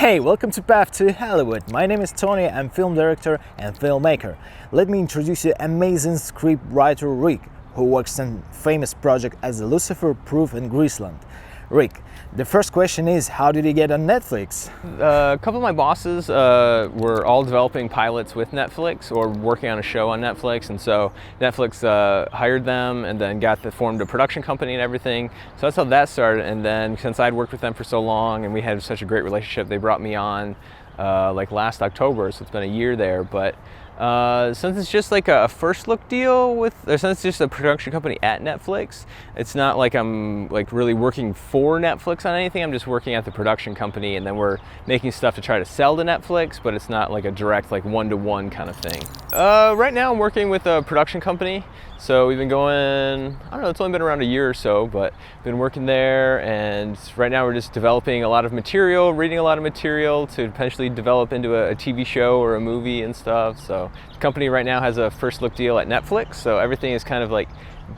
Hey, welcome to Path to Hollywood. My name is Tony, I'm film director and filmmaker. Let me introduce you amazing scriptwriter Rick, who works on famous projects as Lucifer, Proof and Greaseland. Rick, the first question is, how did you get on Netflix? A couple of my bosses were all developing pilots with Netflix or working on a show on Netflix, and so Netflix hired them and then formed a production company and everything. So that's how that started, and then since I'd worked with them for so long and we had such a great relationship, they brought me on like last October, so it's been a year there. But since it's just like a first look deal since it's just a production company at Netflix, it's not like I'm like really working for Netflix on anything. I'm just working at the production company, and then we're making stuff to try to sell to Netflix, but it's not like a direct like one-to-one kind of thing. Right now I'm working with a production company. So we've been going, I don't know, it's only been around a year or so, but been working there, and right now we're just developing a lot of material, reading a lot of material to potentially develop into a TV show or a movie and stuff. So the company right now has a first look deal at Netflix, so everything is kind of like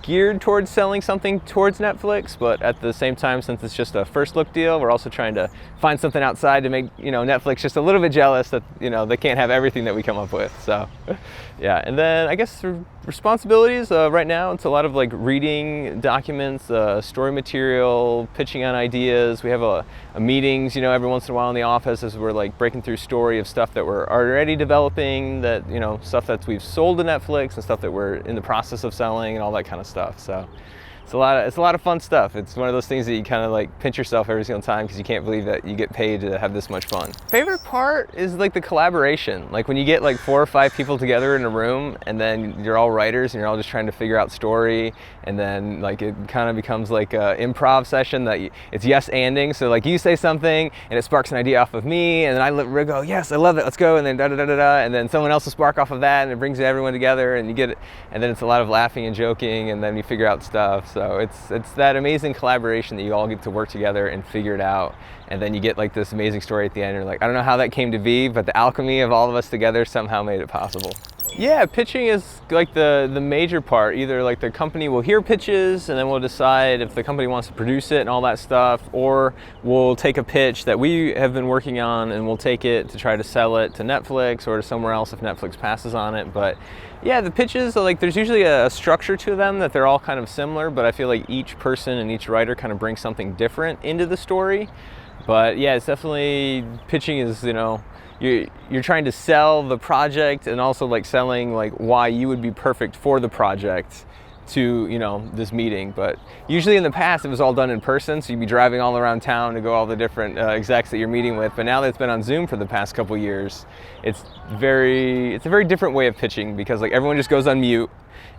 geared towards selling something towards Netflix, but at the same time, since it's just a first look deal, we're also trying to find something outside to make, Netflix just a little bit jealous that, they can't have everything that we come up with. So yeah, and then I guess the responsibilities right now, it's a lot of like reading documents, story material, pitching on ideas. We have a meetings, every once in a while in the office as we're like breaking through story of stuff that we're already developing, that, stuff that we've sold to Netflix and stuff that we're in the process of selling and all that kind of stuff. So it's a lot of fun stuff. It's one of those things that you kind of like pinch yourself every single time because you can't believe that you get paid to have this much fun. Favorite part is like the collaboration. Like when you get like 4 or 5 people together in a room and then you're all writers and you're all just trying to figure out story, and then like it kind of becomes like a improv session that it's yes-anding. So like you say something and it sparks an idea off of me, and then I go, yes, I love it, let's go, and then da-da-da-da-da, and then someone else will spark off of that, and it brings everyone together, and you get it, and then it's a lot of laughing and joking, and then you figure out stuff. So it's that amazing collaboration that you all get to work together and figure it out, and then you get like this amazing story at the end. You're like, I don't know how that came to be, but the alchemy of all of us together somehow made it possible. Yeah, pitching is like the major part. Either like the company will hear pitches and then we'll decide if the company wants to produce it and all that stuff, or we'll take a pitch that we have been working on and we'll take it to try to sell it to Netflix or to somewhere else if Netflix passes on it. But yeah, the pitches, like there's usually a structure to them that they're all kind of similar, but I feel like each person and each writer kind of brings something different into the story. But yeah, it's definitely, pitching is, you're trying to sell the project and also like selling like why you would be perfect for the project to, this meeting. But usually in the past it was all done in person, so you'd be driving all around town to go all the different execs that you're meeting with. But now that it's been on Zoom for the past couple years, it's a very different way of pitching, because like everyone just goes on mute,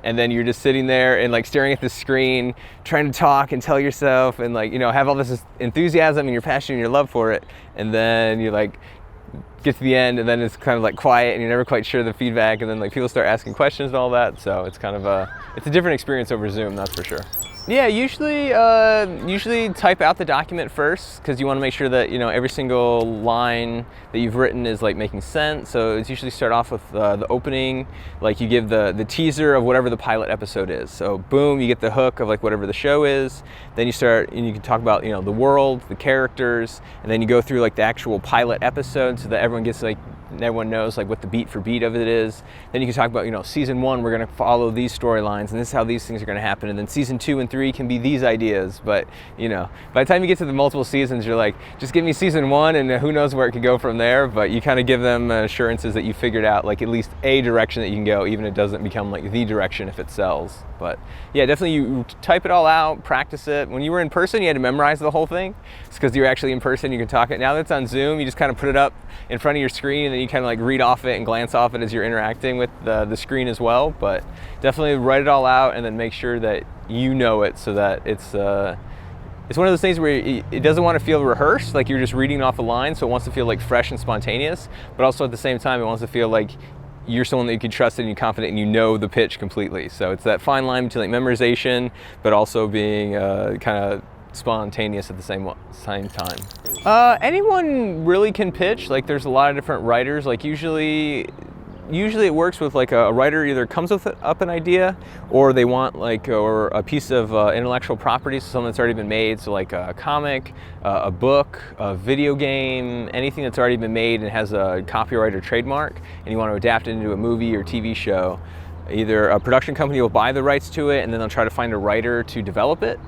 and then you're just sitting there and like staring at the screen, trying to talk and tell yourself and like, have all this enthusiasm and your passion and your love for it, and then you like get to the end and then it's kind of like quiet and you're never quite sure the feedback, and then like people start asking questions and all that. So it's kind of it's a different experience over Zoom, that's for sure. Yeah, usually type out the document first, because you want to make sure that every single line that you've written is like making sense. So it's usually start off with the opening, like you give the teaser of whatever the pilot episode is. So boom, you get the hook of like whatever the show is. Then you start and you can talk about the world, the characters, and then you go through like the actual pilot episode so that everyone knows like what the beat for beat of it is. Then you can talk about season 1 we're going to follow these storylines and this is how these things are going to happen, and then season 2 and 3 can be these ideas. But by the time you get to the multiple seasons, you're like, just give me season 1 and who knows where it could go from there. But you kind of give them assurances that you figured out like at least a direction that you can go, even if it doesn't become like the direction if it sells. But yeah, definitely you type it all out, practice it. When you were in person, you had to memorize the whole thing. It's because you're actually in person, you can talk it. Now that it's on Zoom, you just kind of put it up in front of your screen and then you kind of like read off it and glance off it as you're interacting with the screen as well. But definitely write it all out and then make sure that you know it, so that it's one of those things where it doesn't want to feel rehearsed, like you're just reading off a line, so it wants to feel like fresh and spontaneous, but also at the same time it wants to feel like you're someone that you can trust and you're confident and you know the pitch completely. So it's that fine line between like memorization but also being kind of spontaneous at the same time. Anyone really can pitch. Like there's a lot of different writers. Like usually usually it works with like a writer either comes with up an idea, or they want like or a piece of intellectual property, so something that's already been made, so like a comic, a book, a video game, anything that's already been made and has a copyright or trademark, and you want to adapt it into a movie or TV show. Either a production company will buy the rights to it and then they'll try to find a writer to develop it,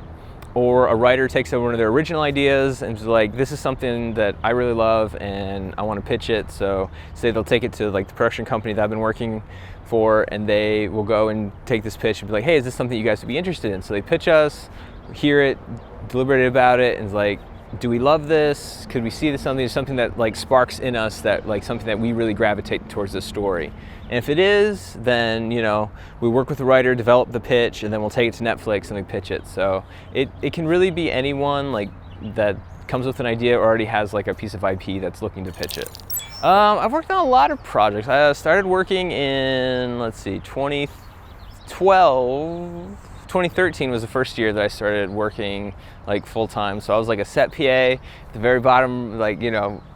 or a writer takes over one of their original ideas and is like, this is something that I really love and I want to pitch it. So say they'll take it to like the production company that I've been working for, and they will go and take this pitch and be like, hey, is this something you guys would be interested in? So they pitch us, hear it, deliberate about it, and it's like, do we love this? Could we see this something that like sparks in us, that like something that we really gravitate towards this story? And if it is, then we work with the writer, develop the pitch, and then we'll take it to Netflix and we pitch it. So it can really be anyone like that comes with an idea or already has like a piece of IP that's looking to pitch it. I've worked on a lot of projects. I started working in 2013 was the first year that I started working like full time. So I was like a set PA at the very bottom, like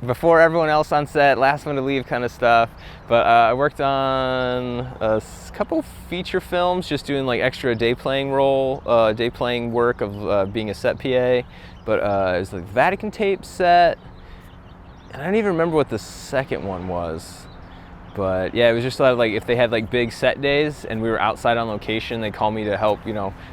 before everyone else on set, last one to leave kind of stuff. But I worked on a couple feature films, just doing like extra day playing work of being a set PA. But it was like Vatican tape set, and I don't even remember what the second one was. But yeah, it was just like if they had like big set days and we were outside on location, they call me to help,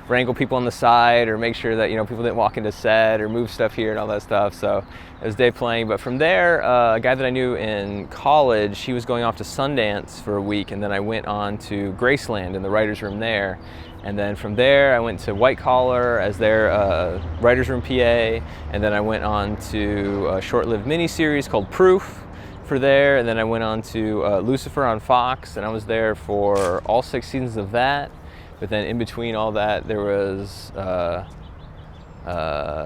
wrangle people on the side or make sure that, people didn't walk into set or move stuff here and all that stuff. So it was day playing. But from there, a guy that I knew in college, he was going off to Sundance for a week, and then I went on to Graceland in the writer's room there. And then from there, I went to White Collar as their writer's room PA, and then I went on to a short-lived miniseries called Proof for there, and then I went on to Lucifer on Fox, and I was there for all 6 seasons of that. But then in between all that, there was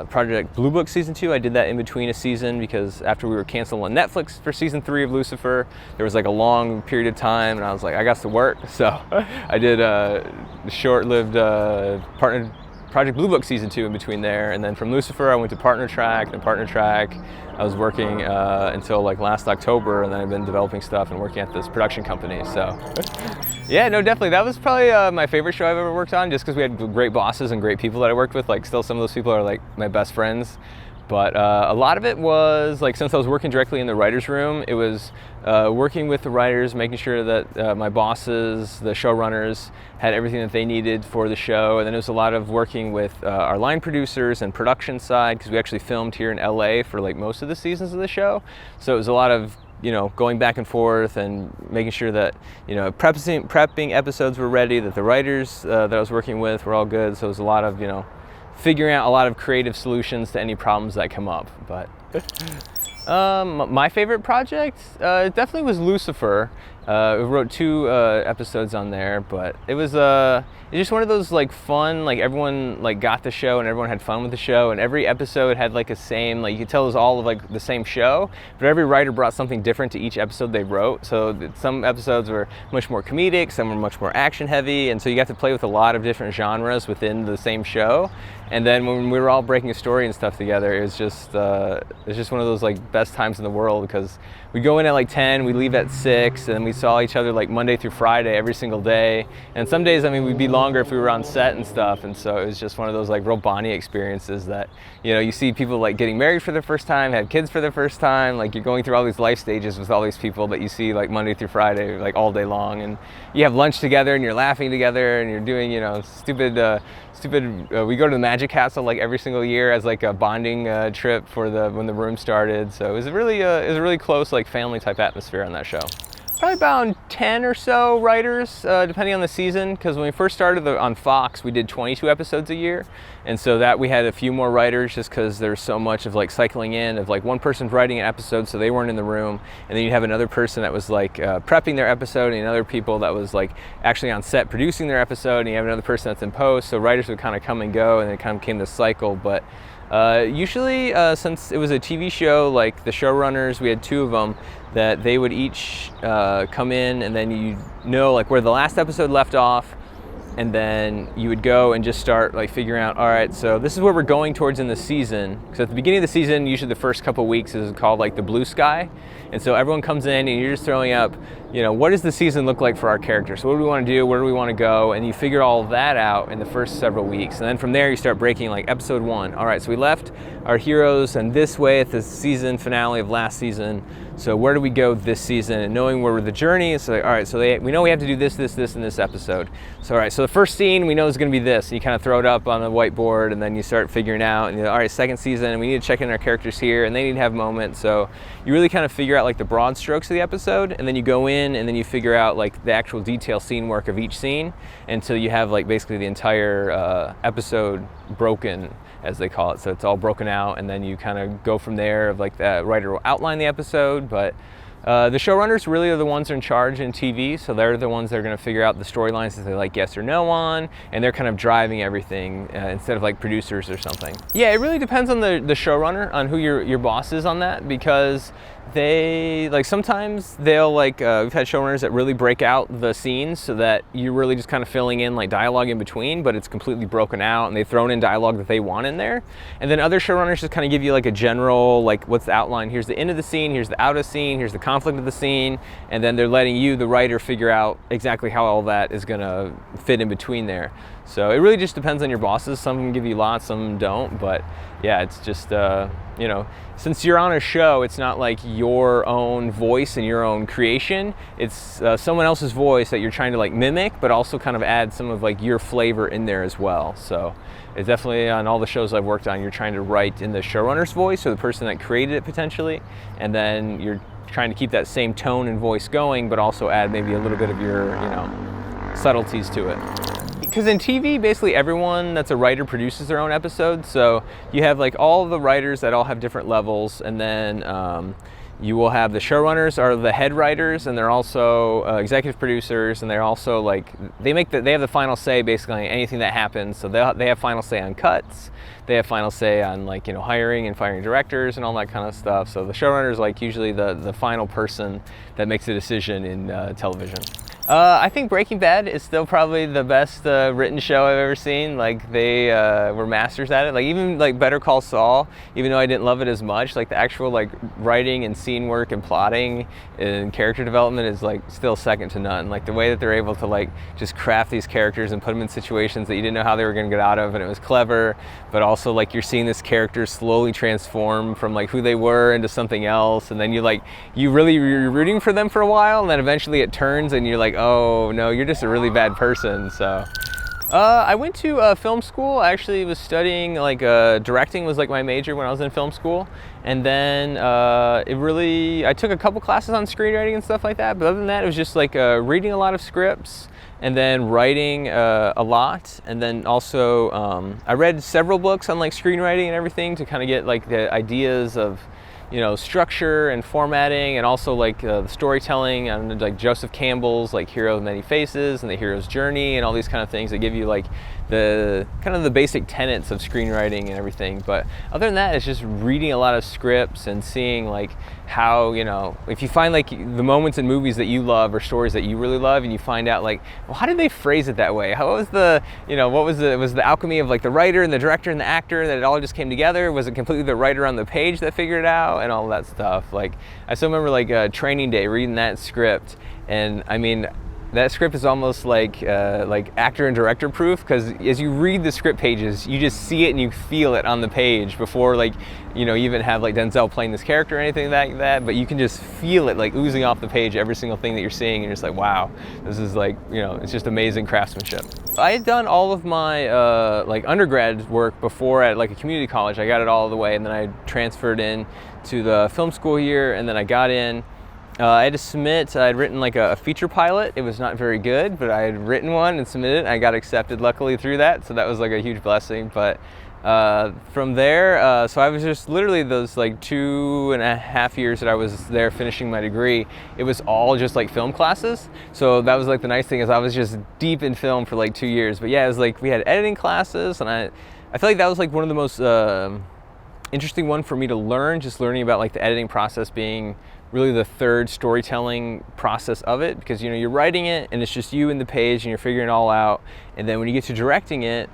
Project Blue Book season 2. I did that in between a season because after we were canceled on Netflix for season 3 of Lucifer, there was like a long period of time, and I was like, I got to work, so I did a short-lived Project Blue Book season 2 in between there, and then from Lucifer I went to Partner Track, and Partner Track I was working until like last October, and then I've been developing stuff and working at this production company. So yeah, no, definitely that was probably my favorite show I've ever worked on, just because we had great bosses and great people that I worked with. Like still some of those people are like my best friends. But a lot of it was like, since I was working directly in the writer's room, it was working with the writers, making sure that my bosses, the showrunners, had everything that they needed for the show. And then it was a lot of working with our line producers and production side, because we actually filmed here in LA for like most of the seasons of the show. So it was a lot of going back and forth and making sure that prepping episodes were ready, that the writers that I was working with were all good. So it was a lot of figuring out a lot of creative solutions to any problems that come up. But my favorite project definitely was Lucifer. We wrote 2 episodes on there, but it was just one of those like fun, like everyone like got the show and everyone had fun with the show, and every episode had like a same, like you could tell it was all of like the same show, but every writer brought something different to each episode they wrote. So some episodes were much more comedic, some were much more action heavy, and so you got to play with a lot of different genres within the same show. And then when we were all breaking a story and stuff together, it was just one of those like best times in the world, because we go in at like 10, we leave at 6, and we saw each other like Monday through Friday every single day. And some days, I mean, we'd be longer if we were on set and stuff. And so it was just one of those like real bonding experiences that, you see people like getting married for the first time, had kids for the first time, like you're going through all these life stages with all these people that you see like Monday through Friday, like all day long. And you have lunch together and you're laughing together and you're doing, stupid, we go to the Magic Castle like every single year as like a bonding trip for when the room started. So it was a really close like family type atmosphere on that show. Probably about 10 or so writers, depending on the season, because when we first started on Fox, we did 22 episodes a year, and so that we had a few more writers just because there's so much of like cycling in of like one person's writing an episode, so they weren't in the room, and then you'd have another person that was like prepping their episode, and other people that was like actually on set producing their episode, and you have another person that's in post, so writers would kind of come and go, and it kind of became this cycle. But usually, since it was a TV show, like the showrunners, we had 2 of them, that they would each come in, and then like where the last episode left off, and then you would go and just start like figuring out, all right, so this is where we're going towards in the season. Because at the beginning of the season, usually the first couple weeks is called like the blue sky. And so everyone comes in and you're just throwing up, what does the season look like for our characters? So what do we want to do? Where do we want to go? And you figure all of that out in the first several weeks. And then from there you start breaking like episode 1. All right, so we left our heroes and this way at the season finale of last season. So where do we go this season? And knowing where the journey is, so like, all right, so we know we have to do this, this, this in this episode. So all right, so the first scene we know is going to be this. And you kind of throw it up on the whiteboard, and then you start figuring out, and all right, second season, we need to check in our characters here, and they need to have moments. So you really kind of figure out like the broad strokes of the episode, and then you go in and then you figure out like the actual detail scene work of each scene until you have like basically the entire episode broken, as they call it. So it's all broken out, and then you kind of go from there. Of like the writer will outline the episode, but the showrunners really are the ones in charge in TV, so they're the ones that are going to figure out the storylines that they like yes or no on, and they're kind of driving everything instead of like producers or something. Yeah, it really depends on the showrunner, on who your boss is on that, because they like sometimes they'll like we've had showrunners that really break out the scenes so that you're really just kind of filling in like dialogue in between, but it's completely broken out and they've thrown in dialogue that they want in there. And then other showrunners just kind of give you like a general like what's the outline, here's the end of the scene, here's the out of scene, here's the conflict of the scene, and then they're letting you, the writer, figure out exactly how all that is going to fit in between there. So it really just depends on your bosses. Some can give you lots, some don't, but yeah, it's just since you're on a show, it's not like your own voice and your own creation. It's someone else's voice that you're trying to like mimic, but also kind of add some of like your flavor in there as well. So it's definitely, on all the shows I've worked on, you're trying to write in the showrunner's voice or the person that created it potentially, and then you're trying to keep that same tone and voice going, but also add maybe a little bit of your subtleties to it. Because in TV, basically everyone that's a writer produces their own episode. So you have like all the writers that all have different levels, and then you will have the showrunners are the head writers, and they're also executive producers, and they're also like they have the final say basically on anything that happens. So they have final say on cuts. They have final say on like hiring and firing directors and all that kind of stuff. So the showrunner is like usually the final person that makes a decision in television. I think Breaking Bad is still probably the best written show I've ever seen. Like they were masters at it. Like even like Better Call Saul, even though I didn't love it as much, like the actual like writing and scene work and plotting and character development is like still second to none. Like the way that they're able to like just craft these characters and put them in situations that you didn't know how they were going to get out of, and it was clever, but also like you're seeing this character slowly transform from like who they were into something else, and then you're rooting for them for a while, and then eventually it turns and you're like, oh no, you're just a really bad person. So I went to film school. I actually was studying like directing was like my major when I was in film school, and then I took a couple classes on screenwriting and stuff like that, but other than that it was just like reading a lot of scripts and then writing a lot, and then also I read several books on like screenwriting and everything to kind of get like the ideas of structure and formatting, and also like the storytelling, and like Joseph Campbell's like Hero of Many Faces and the hero's journey and all these kind of things that give you like the kind of the basic tenets of screenwriting and everything. But other than that, it's just reading a lot of scripts and seeing like how if you find like the moments in movies that you love or stories that you really love, and you find out like, well, how did they phrase it that way? How was the was the alchemy of like the writer and the director and the actor, that it all just came together? Was it completely the writer on the page that figured it out and all that stuff? Like I still remember like Training Day, reading that script, and I mean that script is almost like actor and director proof, because as you read the script pages, you just see it and you feel it on the page before like you even have like Denzel playing this character or anything like that, but you can just feel it like oozing off the page, every single thing that you're seeing, and you're just like, wow, this is like it's just amazing craftsmanship. I had done all of my like undergrad work before at like a community college. I got it all the way, and then I transferred in to the film school here, and then I got in. I had to submit, I'd written like a feature pilot. It was not very good, but I had written one and submitted it, and I got accepted luckily through that, so that was like a huge blessing. But from there, so I was just literally those like 2.5 years that I was there finishing my degree, it was all just like film classes. So that was like the nice thing, is I was just deep in film for like 2 years. But yeah, it was like we had editing classes, and I feel like that was like one of the most interesting one for me to learn, just learning about like the editing process being really the third storytelling process of it, because you're writing it and it's just you and the page and you're figuring it all out, and then when you get to directing it,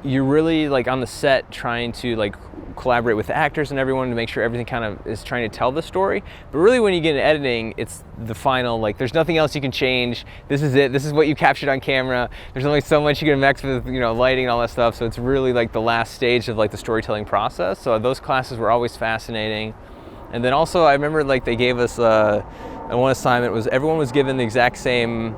you're really like on the set trying to like collaborate with the actors and everyone to make sure everything kind of is trying to tell the story. But really when you get into editing, it's the final, like there's nothing else you can change. This is it. This is what you captured on camera. There's only so much you can mix with, lighting and all that stuff. So it's really like the last stage of like the storytelling process. So those classes were always fascinating. And then also I remember like they gave us one assignment was everyone was given the exact same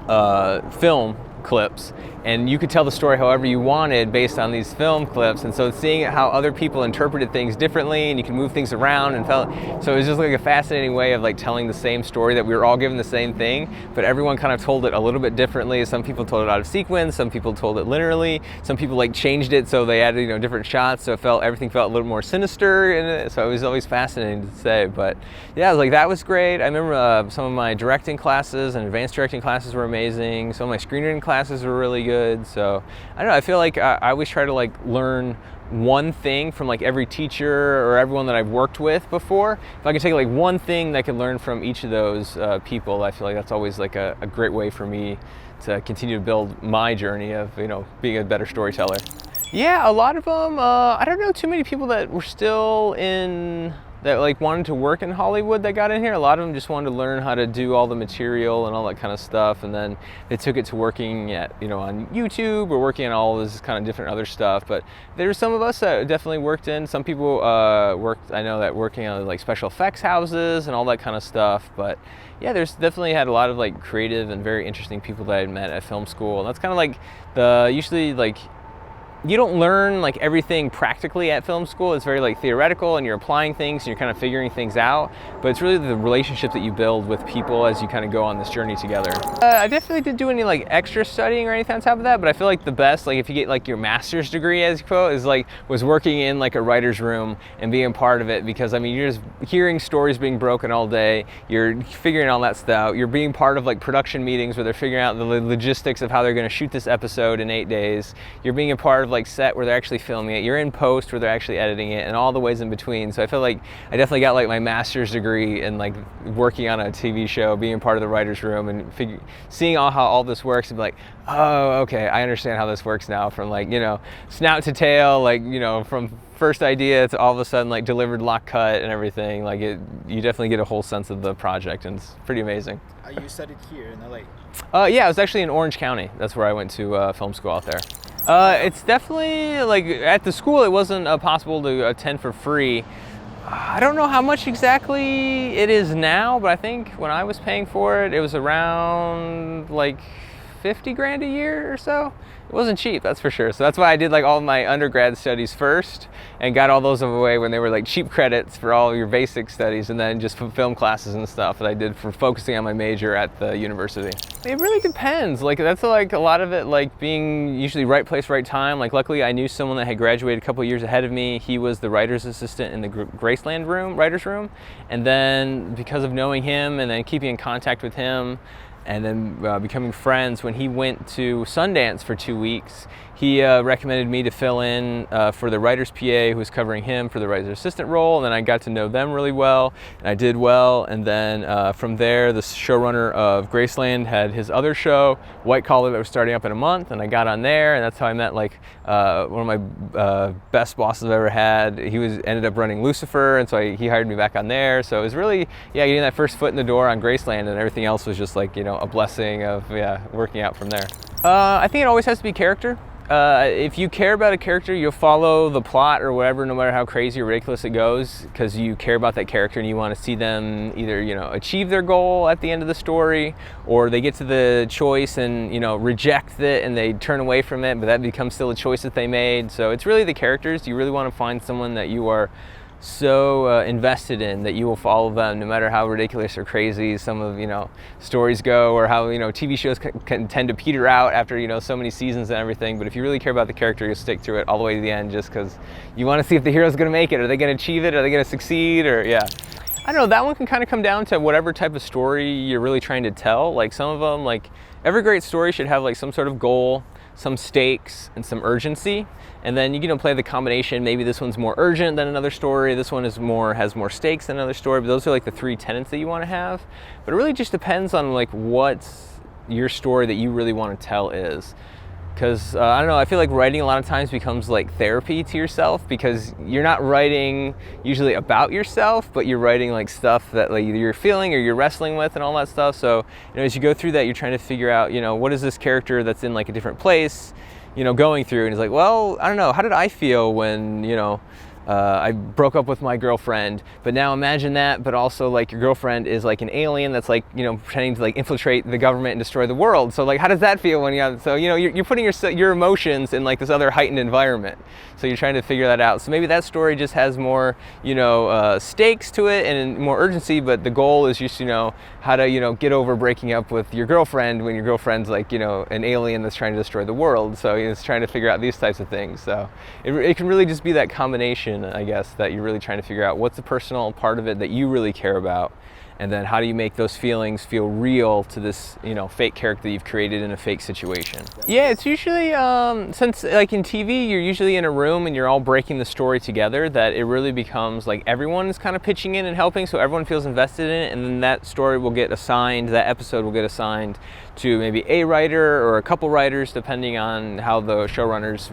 film clips, and you could tell the story however you wanted based on these film clips. And so seeing how other people interpreted things differently, and you can move things around, and so it was just like a fascinating way of like telling the same story that we were all given the same thing, but everyone kind of told it a little bit differently. Some people told it out of sequence, some people told it linearly, some people like changed it so they added different shots, so everything felt a little more sinister in it. So it was always fascinating to say. But yeah, like that was great. I remember some of my directing classes and advanced directing classes were amazing. Some of my screenwriting classes were really good. So I don't know, I feel like I always try to like learn one thing from like every teacher or everyone that I've worked with before. If I could take like one thing that I can learn from each of those people, I feel like that's always like a great way for me to continue to build my journey of being a better storyteller. Yeah, a lot of them. I don't know too many people that were still that like wanted to work in Hollywood that got in here. A lot of them just wanted to learn how to do all the material and all that kind of stuff, and then they took it to working at on YouTube or working on all this kind of different other stuff. But there were some of us that definitely worked in. Some people working on like special effects houses and all that kind of stuff. But yeah, there's definitely had a lot of like creative and very interesting people that I met at film school. And that's kind of like usually like you don't learn like everything practically at film school. It's very like theoretical, and you're applying things and you're kind of figuring things out, but it's really the relationship that you build with people as you kind of go on this journey together. I definitely didn't do any like extra studying or anything on top of that, but I feel like the best, like if you get like your master's degree, as you quote, was working in like a writer's room and being part of it, because I mean you're just hearing stories being broken all day, you're figuring all that stuff out, you're being part of like production meetings where they're figuring out the logistics of how they're going to shoot this episode in 8 days, you're being a part of like set where they're actually filming it, you're in post where they're actually editing it, and all the ways in between. So I feel like I definitely got like my master's degree in like working on a TV show, being part of the writer's room, and seeing how all this works, and be like, oh, okay, I understand how this works now, from like snout to tail, like from first idea to all of a sudden like delivered lock cut and everything. Like you definitely get a whole sense of the project, and it's pretty amazing. You studied here in LA? Yeah, I was actually in Orange County. That's where I went to film school out there. It's definitely like at the school it wasn't possible to attend for free. I don't know how much exactly it is now, but I think when I was paying for it, it was around like 50 grand a year or so. It wasn't cheap, that's for sure. So that's why I did like all my undergrad studies first and got all those away when they were like cheap credits for all your basic studies, and then just film classes and stuff that I did for focusing on my major at the university. It really depends. Like that's like a lot of it like being usually right place, right time. Like luckily I knew someone that had graduated a couple years ahead of me. He was the writer's assistant in the Graceland writer's room. And then because of knowing him and then keeping in contact with him, and then becoming friends, when he went to Sundance for 2 weeks, he recommended me to fill in for the writer's PA who was covering him for the writer's assistant role, and then I got to know them really well, and I did well. And then from there, the showrunner of Graceland had his other show, White Collar, that was starting up in a month, and I got on there, and that's how I met like one of my best bosses I've ever had. He ended up running Lucifer, and so he hired me back on there. So it was really, getting that first foot in the door on Graceland, and everything else was just like, a blessing of working out from there. I think it always has to be character. If you care about a character, you'll follow the plot or whatever, no matter how crazy or ridiculous it goes, because you care about that character and you want to see them either, achieve their goal at the end of the story, or they get to the choice and, reject it and they turn away from it, but that becomes still a choice that they made. So it's really the characters. You really want to find someone that you are so invested in that you will follow them no matter how ridiculous or crazy some of stories go, or how TV shows can tend to peter out after so many seasons and everything. But if you really care about the character, you'll stick through it all the way to the end, just because you want to see if the hero's going to make it. Are they going to achieve it? Are they going to succeed? Or I don't know, that one can kind of come down to whatever type of story you're really trying to tell. Like some of them, like every great story should have like some sort of goal, some stakes, and some urgency. And then you play the combination. Maybe this one's more urgent than another story. This one has more stakes than another story. But those are like the three tenets that you want to have. But it really just depends on like what your story that you really want to tell is. Because I don't know, I feel like writing a lot of times becomes like therapy to yourself, because you're not writing usually about yourself, but you're writing like stuff that like either you're feeling or you're wrestling with and all that stuff. So as you go through that, you're trying to figure out what is this character that's in like a different place going through, and he's like, well, I don't know, how did I feel when I broke up with my girlfriend? But now imagine that, but also like your girlfriend is like an alien that's like pretending to like infiltrate the government and destroy the world. So like, how does that feel when you have, so you're putting your emotions in like this other heightened environment. So you're trying to figure that out. So maybe that story just has more stakes to it and more urgency, but the goal is just how to get over breaking up with your girlfriend when your girlfriend's like an alien that's trying to destroy the world. So it's trying to figure out these types of things. So it can really just be that combination, I guess, that you're really trying to figure out what's the personal part of it that you really care about, and then how do you make those feelings feel real to this fake character that you've created in a fake situation. Yeah, it's usually since like in TV you're usually in a room and you're all breaking the story together, that it really becomes like everyone is kind of pitching in and helping, so everyone feels invested in it, and then that story will get assigned, that episode will get assigned to maybe a writer or a couple writers depending on how the showrunners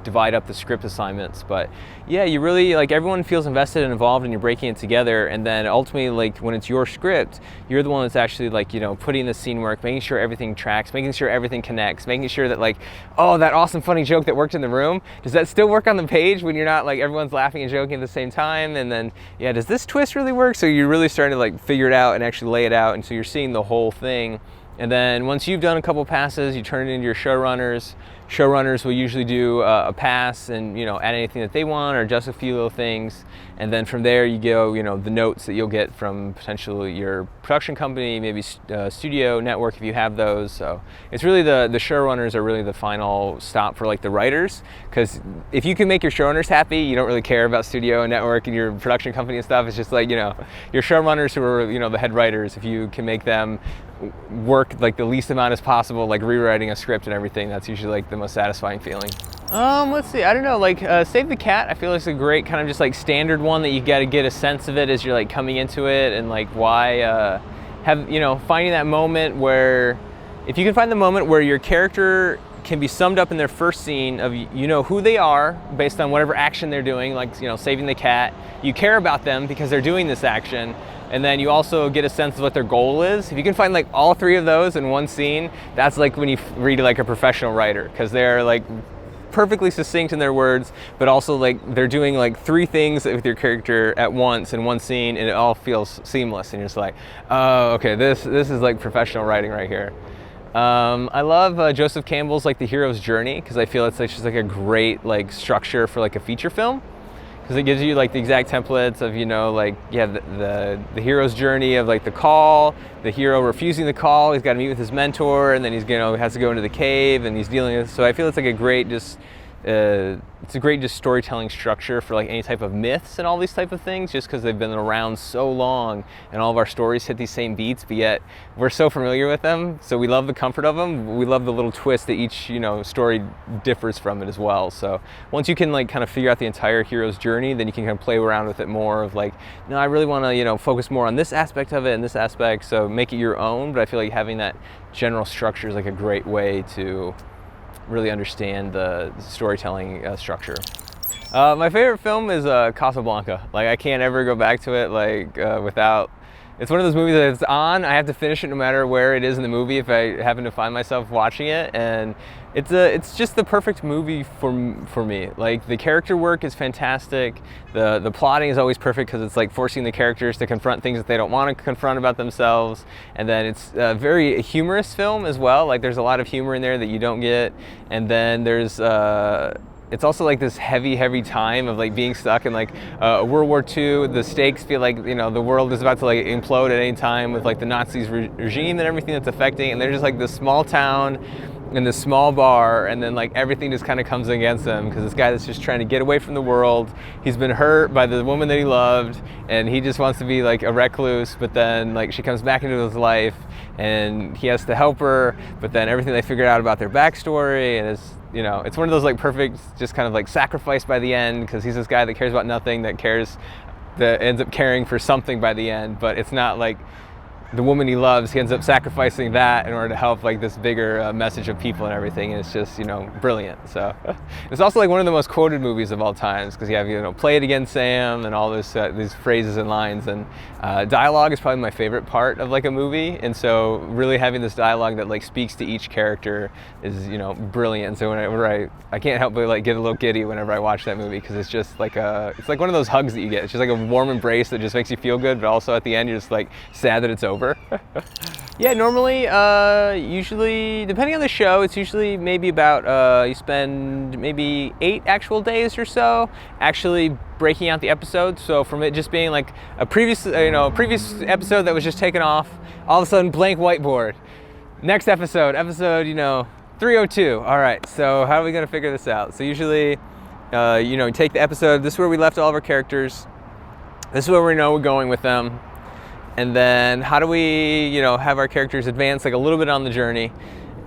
divide up the script assignments. But yeah, you really like everyone feels invested and involved, and you're breaking it together, and then ultimately like when it's your script, you're the one that's actually like putting the scene work, making sure everything tracks, making sure everything connects, making sure that like, oh, that awesome funny joke that worked in the room, does that still work on the page when you're not like everyone's laughing and joking at the same time? And then does this twist really work? So you're really starting to like figure it out and actually lay it out, and so you're seeing the whole thing. And then once you've done a couple passes, you turn it into your showrunners. Showrunners will usually do a pass and add anything that they want or adjust a few little things, and then from there you go the notes that you'll get from potentially your production company, maybe studio network if you have those. So it's really the showrunners are really the final stop for like the writers, because if you can make your showrunners happy, you don't really care about studio and network and your production company and stuff. It's just like your showrunners who are the head writers, if you can make them work like the least amount as possible, like rewriting a script and everything, that's usually like the most satisfying feeling. Let's see, I don't know, like Save the Cat, I feel like it's a great kind of just like standard one that you got to get a sense of it as you're like coming into it, and like why finding that moment where, if you can find the moment where your character can be summed up in their first scene of who they are based on whatever action they're doing, like saving the cat, you care about them because they're doing this action, and then you also get a sense of what their goal is. If you can find like all three of those in one scene, that's like when you read like a professional writer, because they're like perfectly succinct in their words, but also like they're doing like three things with your character at once in one scene, and it all feels seamless, and you're just like, oh, okay, this is like professional writing right here. I love Joseph Campbell's like The Hero's Journey, because I feel it's like just like a great like structure for like a feature film, because it gives you like the exact templates of the hero's journey of like the call, the hero refusing the call, he's got to meet with his mentor, and then he's has to go into the cave, and he's dealing with, so I feel it's like a great it's a great just storytelling structure for like any type of myths and all these type of things, just because they've been around so long and all of our stories hit these same beats, but yet we're so familiar with them, so we love the comfort of them. We love the little twist that each story differs from it as well. So once you can like kind of figure out the entire hero's journey, then you can kind of play around with it more of like, no, I really want to focus more on this aspect of it and this aspect, so make it your own. But I feel like having that general structure is like a great way to really understand the storytelling structure. My favorite film is Casablanca. Like I can't ever go back to it like without. It's one of those movies that it's on, I have to finish it no matter where it is in the movie if I happen to find myself watching it, and it's just the perfect movie for me. Like the character work is fantastic, the plotting is always perfect because it's like forcing the characters to confront things that they don't want to confront about themselves, and then it's a very humorous film as well. Like there's a lot of humor in there that you don't get, and then there's it's also like this heavy time of like being stuck in like World War II. The stakes feel like the world is about to like implode at any time with like the Nazis regime and everything that's affecting, and they're just like this small town in this small bar, and then like everything just kind of comes against him because this guy that's just trying to get away from the world, he's been hurt by the woman that he loved, and he just wants to be like a recluse, but then like she comes back into his life and he has to help her, but then everything they figured out about their backstory, and it's, you know, it's one of those like perfect just kind of like sacrifice by the end, because he's this guy that cares about nothing, that ends up caring for something by the end, but it's not like the woman he loves. He ends up sacrificing that in order to help like this bigger message of people and everything, and it's just, you know, brilliant. So it's also like one of the most quoted movies of all times, because you have, you know, play it again, Sam, and all this these phrases and lines, and dialogue is probably my favorite part of like a movie, and so really having this dialogue that like speaks to each character is, you know, brilliant. And so whenever I can't help but like get a little giddy whenever I watch that movie, because it's just like it's like one of those hugs that you get. It's just like a warm embrace that just makes you feel good, but also at the end you're just like sad that it's over. Yeah, normally, usually, depending on the show, it's usually maybe about, you spend maybe 8 actual days or so actually breaking out the episode. So from it just being like a previous episode that was just taken off, all of a sudden blank whiteboard. Next episode, you know, 302. All right, so how are we gonna figure this out? So usually, you know, take the episode, this is where we left all of our characters, this is where we know we're going with them. And then how do we, you know, have our characters advance like a little bit on the journey,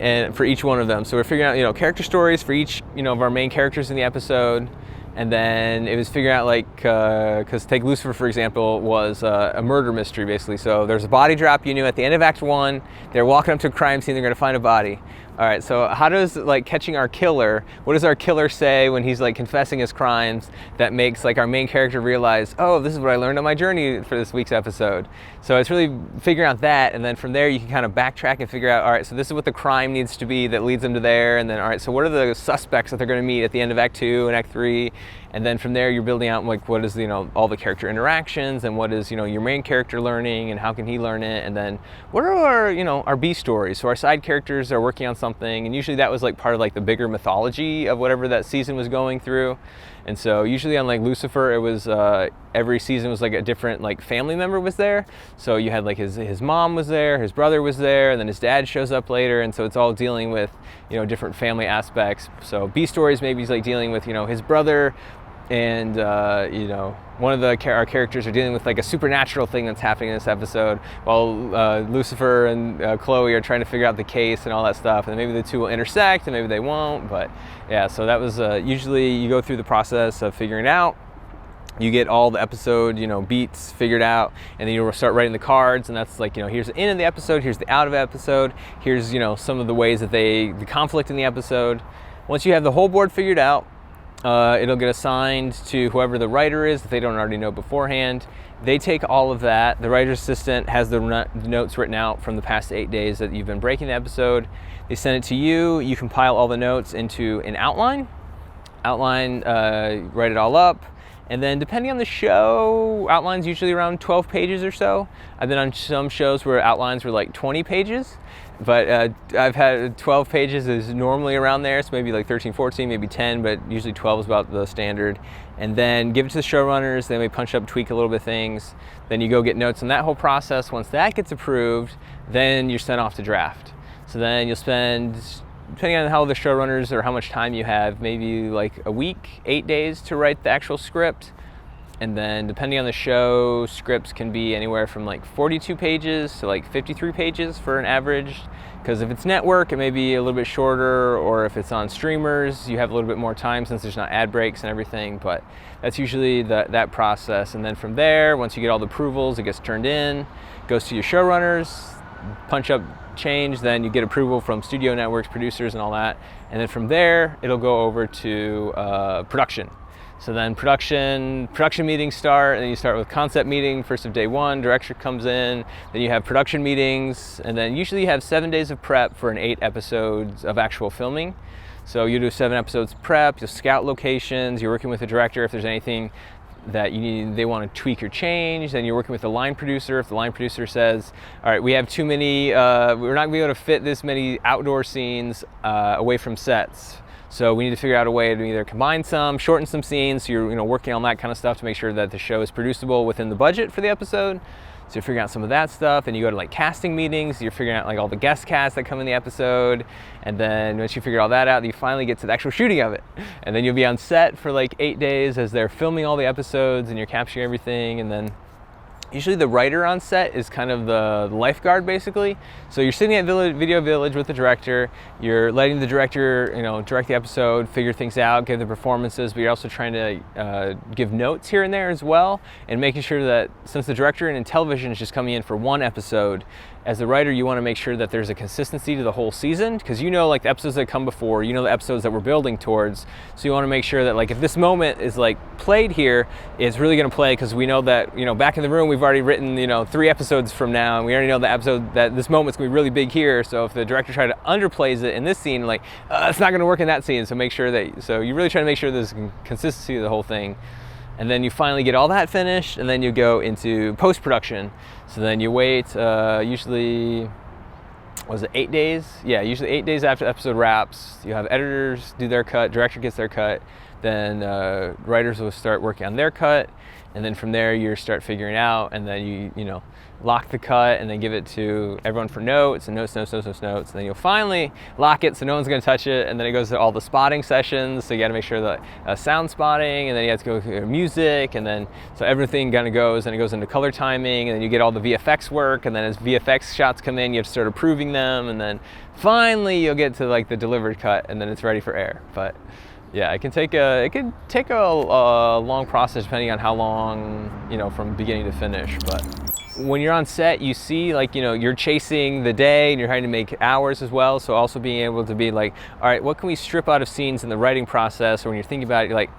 and for each one of them. So we're figuring out, you know, character stories for each, you know, of our main characters in the episode. And then it was figuring out like, because take Lucifer, for example, was a murder mystery basically. So there's a body drop, you knew at the end of Act 1, they're walking up to a crime scene, they're gonna find a body. All right, so how does like catching our killer, what does our killer say when he's like confessing his crimes that makes like our main character realize, oh, this is what I learned on my journey for this week's episode. So it's really figuring out that, and then from there you can kind of backtrack and figure out, all right, so this is what the crime needs to be that leads them to there, and then all right, so what are the suspects that they're gonna meet at the end of Act 2 and Act 3, and then from there you're building out like what is, you know, all the character interactions, and what is, you know, your main character learning, and how can he learn it, and then what are our, you know, our B stories. So our side characters are working on something, and usually that was like part of like the bigger mythology of whatever that season was going through. And so usually on like Lucifer, it was every season was like a different like family member was there. So you had like his mom was there, his brother was there, and then his dad shows up later, and so it's all dealing with, you know, different family aspects. So B stories maybe is like dealing with, you know, his brother, and you know, one of our characters are dealing with like a supernatural thing that's happening in this episode, while Lucifer and Chloe are trying to figure out the case and all that stuff, and maybe the two will intersect and maybe they won't. But yeah, so that was usually you go through the process of figuring it out, you get all the episode, you know, beats figured out, and then you'll start writing the cards, and that's like, you know, here's the in of the episode, here's the out of the episode, here's, you know, some of the ways that the conflict in the episode. Once you have the whole board figured out, it'll get assigned to whoever the writer is, if they don't already know beforehand. They take all of that. The writer's assistant has the notes written out from the past 8 days that you've been breaking the episode. They send it to you. You compile all the notes into an outline. Write it all up. And then depending on the show, outlines usually around 12 pages or so. I've been on some shows where outlines were like 20 pages. But I've had 12 pages is normally around there, so maybe like 13, 14, maybe 10, but usually 12 is about the standard. And then give it to the showrunners, they may punch up, tweak a little bit of things. Then you go get notes on that whole process. Once that gets approved, then you're sent off to draft. So then you'll spend, depending on how the showrunners or how much time you have, maybe like a week, 8 days to write the actual script. And then depending on the show, scripts can be anywhere from like 42 pages to like 53 pages for an average. Because if it's network, it may be a little bit shorter, or if it's on streamers, you have a little bit more time since there's not ad breaks and everything. But that's usually that process. And then from there, once you get all the approvals, it gets turned in, goes to your showrunners, punch up, change, then you get approval from studio networks, producers, and all that. And then from there, it'll go over to production. So then production meetings start, and then you start with concept meeting, first of day one, director comes in, then you have production meetings, and then usually you have 7 days of prep for an 8 episodes of actual filming. So you do 7 episodes prep, you'll scout locations, you're working with the director if there's anything that they want to tweak or change, then you're working with the line producer. If the line producer says, all right, we have too many, we're not gonna be able to fit this many outdoor scenes away from sets. So we need to figure out a way to either combine some, shorten some scenes. So you're working on that kind of stuff to make sure that the show is producible within the budget for the episode. So you're figuring out some of that stuff, and you go to like casting meetings, you're figuring out like all the guest casts that come in the episode, and then once you figure all that out, you finally get to the actual shooting of it. And then you'll be on set for like 8 days as they're filming all the episodes and you're capturing everything. And then usually the writer on set is kind of the lifeguard, basically. So you're sitting at Video Village with the director, you're letting the director, direct the episode, figure things out, give the performances, but you're also trying to give notes here and there as well, and making sure that, since the director in television is just coming in for one episode, as the writer, you want to make sure that there's a consistency to the whole season, because like the episodes that come before, the episodes that we're building towards. So you want to make sure that like if this moment is like played here, it's really going to play, because we know that, back in the room, we've already written, 3 episodes from now, and we already know the episode that this moment's going to be really big here. So if the director tried to underplays it in this scene, like it's not going to work in that scene. So make sure so you really try to make sure there's consistency of the whole thing. And then you finally get all that finished, and then you go into post-production. So then you wait, usually, 8 days? Yeah, usually 8 days after the episode wraps. You have editors do their cut, director gets their cut, then writers will start working on their cut, and then from there you start figuring out, and then you lock the cut, and then give it to everyone for notes, and notes, and then you'll finally lock it so no one's going to touch it, and then it goes to all the spotting sessions. So you got to make sure that sound spotting, and then you have to go through music, and then so everything kind of goes, and it goes into color timing, and then you get all the VFX work, and then as VFX shots come in, you have to start approving them, and then finally you'll get to like the delivered cut, and then it's ready for air. But yeah, it could take a long process depending on how long, from beginning to finish. But when you're on set, you see you're chasing the day and you're trying to make hours as well. So also being able to be like, all right, what can we strip out of scenes in the writing process? Or when you're thinking about it, you're like,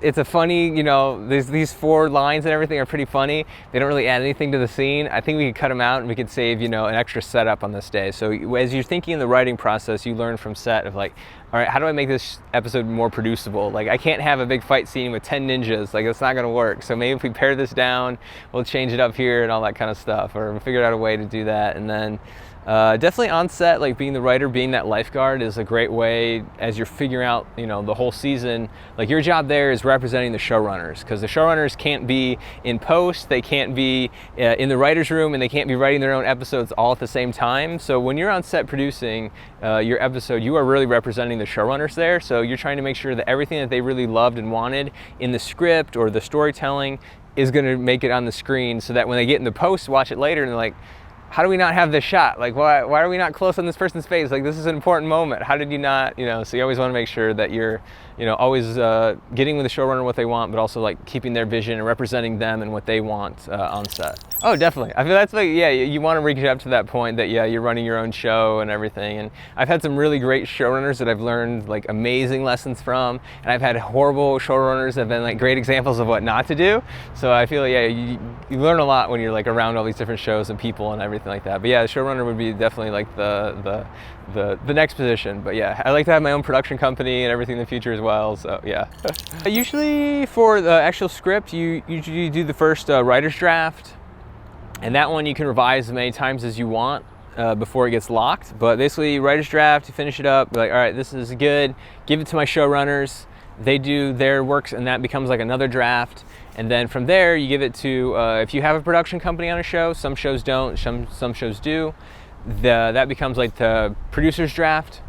it's a funny, these 4 lines and everything are pretty funny. They don't really add anything to the scene. I think we could cut them out and we could save, an extra setup on this day. So as you're thinking in the writing process, you learn from set of like, all right, how do I make this episode more producible? Like, I can't have a big fight scene with 10 ninjas. Like, it's not going to work. So maybe if we pare this down, we'll change it up here and all that kind of stuff, or we'll figure out a way to do that. And then definitely on set, like being the writer, being that lifeguard is a great way as you're figuring out, the whole season. Like your job there is representing the showrunners, because the showrunners can't be in post, they can't be in the writer's room, and they can't be writing their own episodes all at the same time. So when you're on set producing your episode, you are really representing the showrunners there. So you're trying to make sure that everything that they really loved and wanted in the script or the storytelling is going to make it on the screen, so that when they get in the post, watch it later, and they're like, how do we not have this shot? Like, why are we not close on this person's face? Like, this is an important moment. How did you not, so you always want to make sure that you're, always getting with the showrunner what they want, but also like keeping their vision and representing them and what they want on set. Oh, definitely. I feel that's like, yeah, you want to reach up to that point that, yeah, you're running your own show and everything. And I've had some really great showrunners that I've learned like amazing lessons from. And I've had horrible showrunners that have been like great examples of what not to do. So I feel like, yeah, you learn a lot when you're like around all these different shows and people and everything like that. But yeah, the showrunner would be definitely like the next position. But yeah, I like to have my own production company and everything in the future as well. So yeah. Usually for the actual script, you usually do the first writer's draft. And that one you can revise as many times as you want before it gets locked. But basically, writer's draft, you finish it up, be like, all right, this is good. Give it to my showrunners. They do their works, and that becomes like another draft. And then from there, you give it to, if you have a production company on a show, some shows don't, some shows do. That becomes like the producer's draft.